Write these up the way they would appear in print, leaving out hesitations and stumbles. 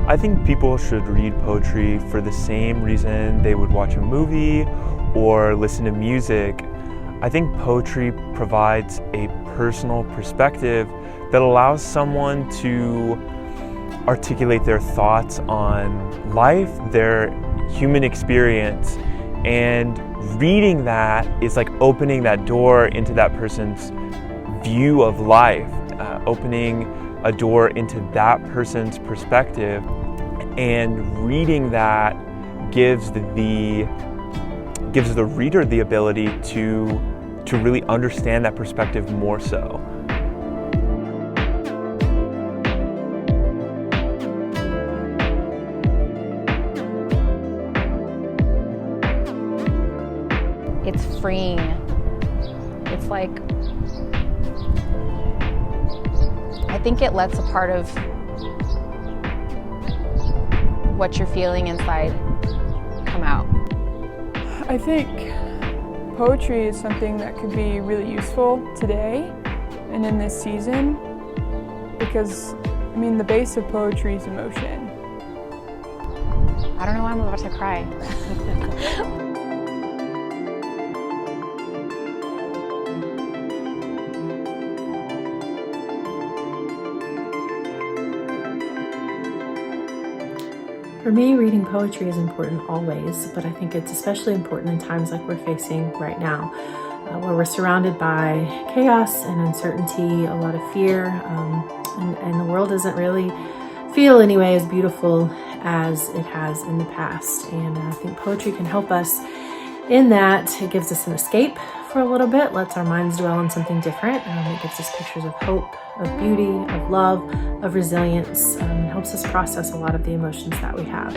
I think people should read poetry for the same reason they would watch a movie or listen to music. I think poetry provides a personal perspective that allows someone to articulate their thoughts on life, their human experience, and reading that is like opening that door into that person's view of life, opening a door into that person's perspective, and reading that gives the reader the ability to really understand that perspective more so. It's freeing. It's like, I think it lets a part of what you're feeling inside come out. I think poetry is something that could be really useful today and in this season because, I mean, the base of poetry is emotion. I don't know why I'm about to cry. For me, reading poetry is important always, but I think it's especially important in times like we're facing right now, where we're surrounded by chaos and uncertainty, a lot of fear, and the world doesn't really feel anyway as beautiful as it has in the past. And I think poetry can help us in that. It gives us an escape for a little bit, lets our minds dwell on something different. It gives us pictures of hope, of beauty, of love, of resilience, and helps us process a lot of the emotions that we have.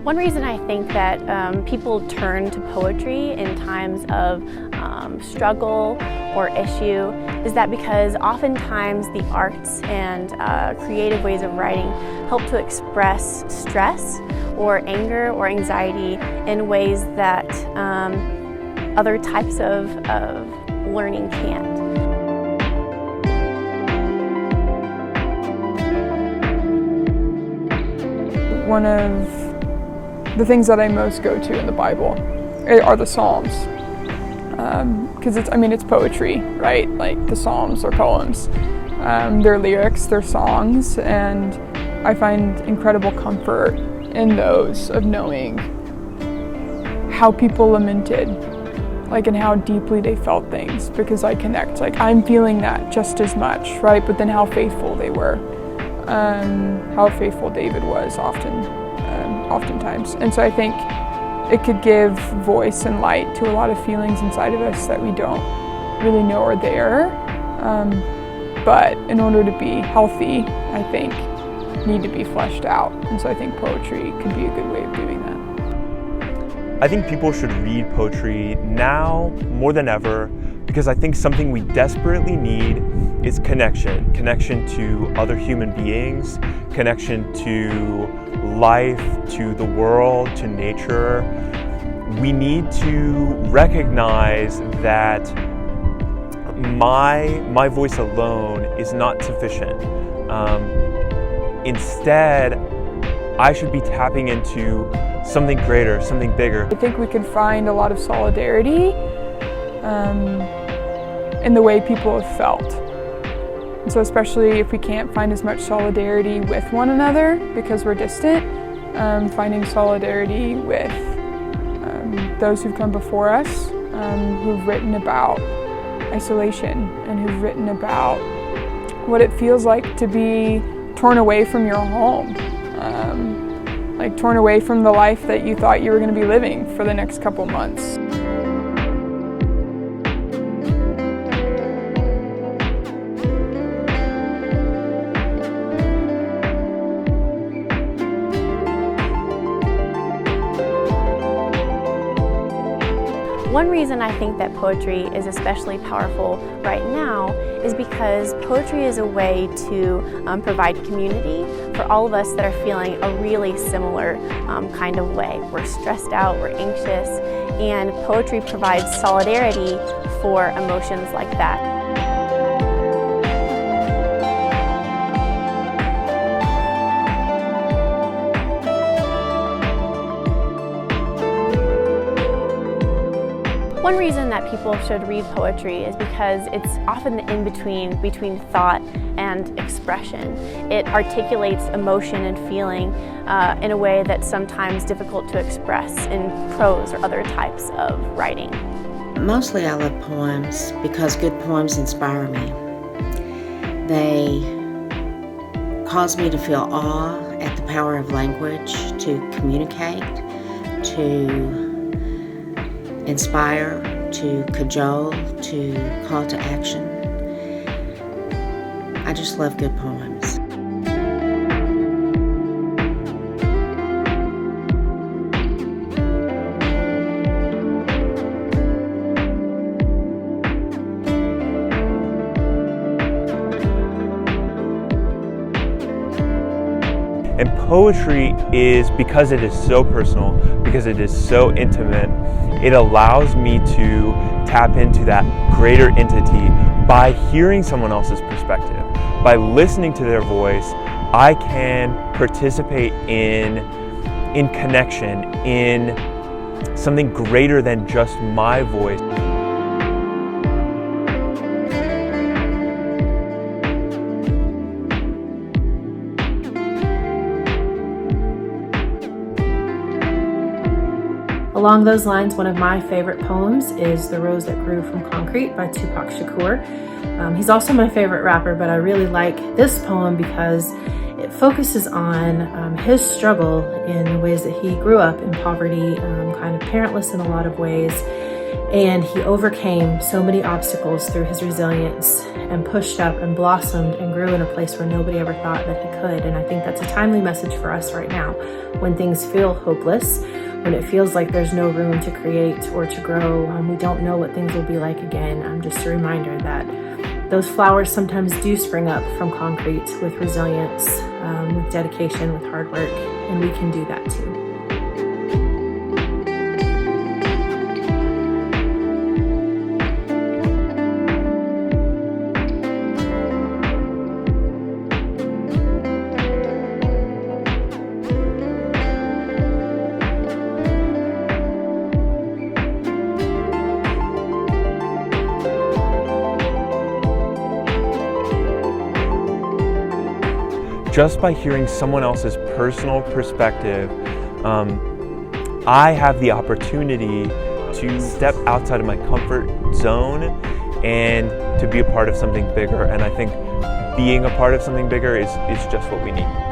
One reason I think that people turn to poetry in times of struggle or issue is that because oftentimes the arts and creative ways of writing help to express stress or anger or anxiety in ways that other types of learning can't. One of the things that I most go to in the Bible are the Psalms. Because it's poetry, right? Like the Psalms are poems. They're lyrics, they're songs, and I find incredible comfort in those of knowing how people lamented, like, and how deeply they felt things, because I connect, like, I'm feeling that just as much, right? But then how faithful they were, how faithful David was oftentimes. And so I think it could give voice and light to a lot of feelings inside of us that we don't really know are there. But in order to be healthy, I think, need to be fleshed out. And so I think poetry could be a good way of doing that. I think people should read poetry now more than ever because I think something we desperately need is connection. Connection to other human beings, connection to life, to the world, to nature. We need to recognize that my voice alone is not sufficient. Instead, I should be tapping into something greater, something bigger. I think we could find a lot of solidarity in the way people have felt. And so especially if we can't find as much solidarity with one another because we're distant, finding solidarity with those who've come before us, who've written about isolation and who've written about what it feels like to be torn away from your home, like torn away from the life that you thought you were going to be living for the next couple months. One reason I think that poetry is especially powerful right now is because poetry is a way to provide community for all of us that are feeling a really similar kind of way. We're stressed out, we're anxious, and poetry provides solidarity for emotions like that. One reason that people should read poetry is because it's often the in-between between thought and expression. It articulates emotion and feeling in a way that's sometimes difficult to express in prose or other types of writing. Mostly I love poems because good poems inspire me. They cause me to feel awe at the power of language, to communicate, to inspire, to cajole, to call to action. I just love good poems. And poetry is, because it is so personal, because it is so intimate, it allows me to tap into that greater entity by hearing someone else's perspective. By listening to their voice, I can participate in connection, in something greater than just my voice. Along those lines, one of my favorite poems is The Rose That Grew from Concrete by Tupac Shakur. He's also my favorite rapper, but I really like this poem because it focuses on his struggle in the ways that he grew up in poverty, kind of parentless in a lot of ways, and he overcame so many obstacles through his resilience and pushed up and blossomed and grew in a place where nobody ever thought that he could. And I think that's a timely message for us right now when things feel hopeless, when it feels like there's no room to create or to grow. We don't know what things will be like again. Just a reminder that those flowers sometimes do spring up from concrete with resilience, with dedication, with hard work, and we can do that too. Just by hearing someone else's personal perspective, I have the opportunity to step outside of my comfort zone and to be a part of something bigger. And I think being a part of something bigger is just what we need.